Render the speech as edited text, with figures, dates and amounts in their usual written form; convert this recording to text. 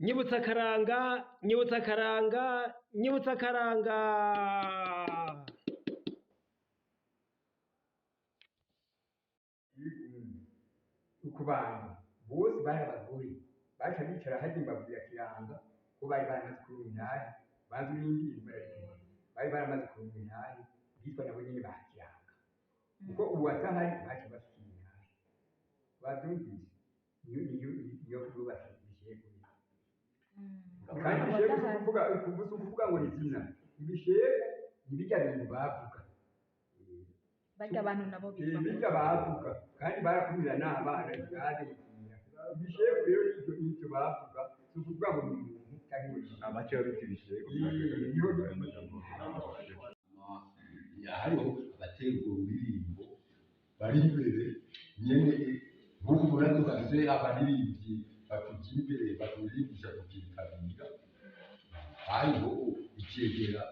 Nyibutsa akaranga, nyibutsa akaranga, nyibutsa akaranga. Ku bantu bose bari abagore baca bicara harya imbavu ya kiranga ko bari baramaze kurumwa intare banze n'indirimbo bararirimba bari baramaze kurumwa intare bitwa nabo nyene ba kiranga kuko ubu atahari baca bafitiye intare bavyumvise niyo yubatse ibishego kandi ibishego si ukuvuga ngo ni izina ibishego ntibirya bintu bavuga barya abantu nabo birya bavuga kandi barakumira n'abana babigira ibishego rero n'icyo bavuga si ukuvuga ngo ni umuntu cyangwa amacyo y'ibiti bishego hariho abaterwa ururirimbo bari imbere nyene nk'ubu muratugafise abaririmbyi batugiye imbere baturirimbyisha tukitabira hariho icegera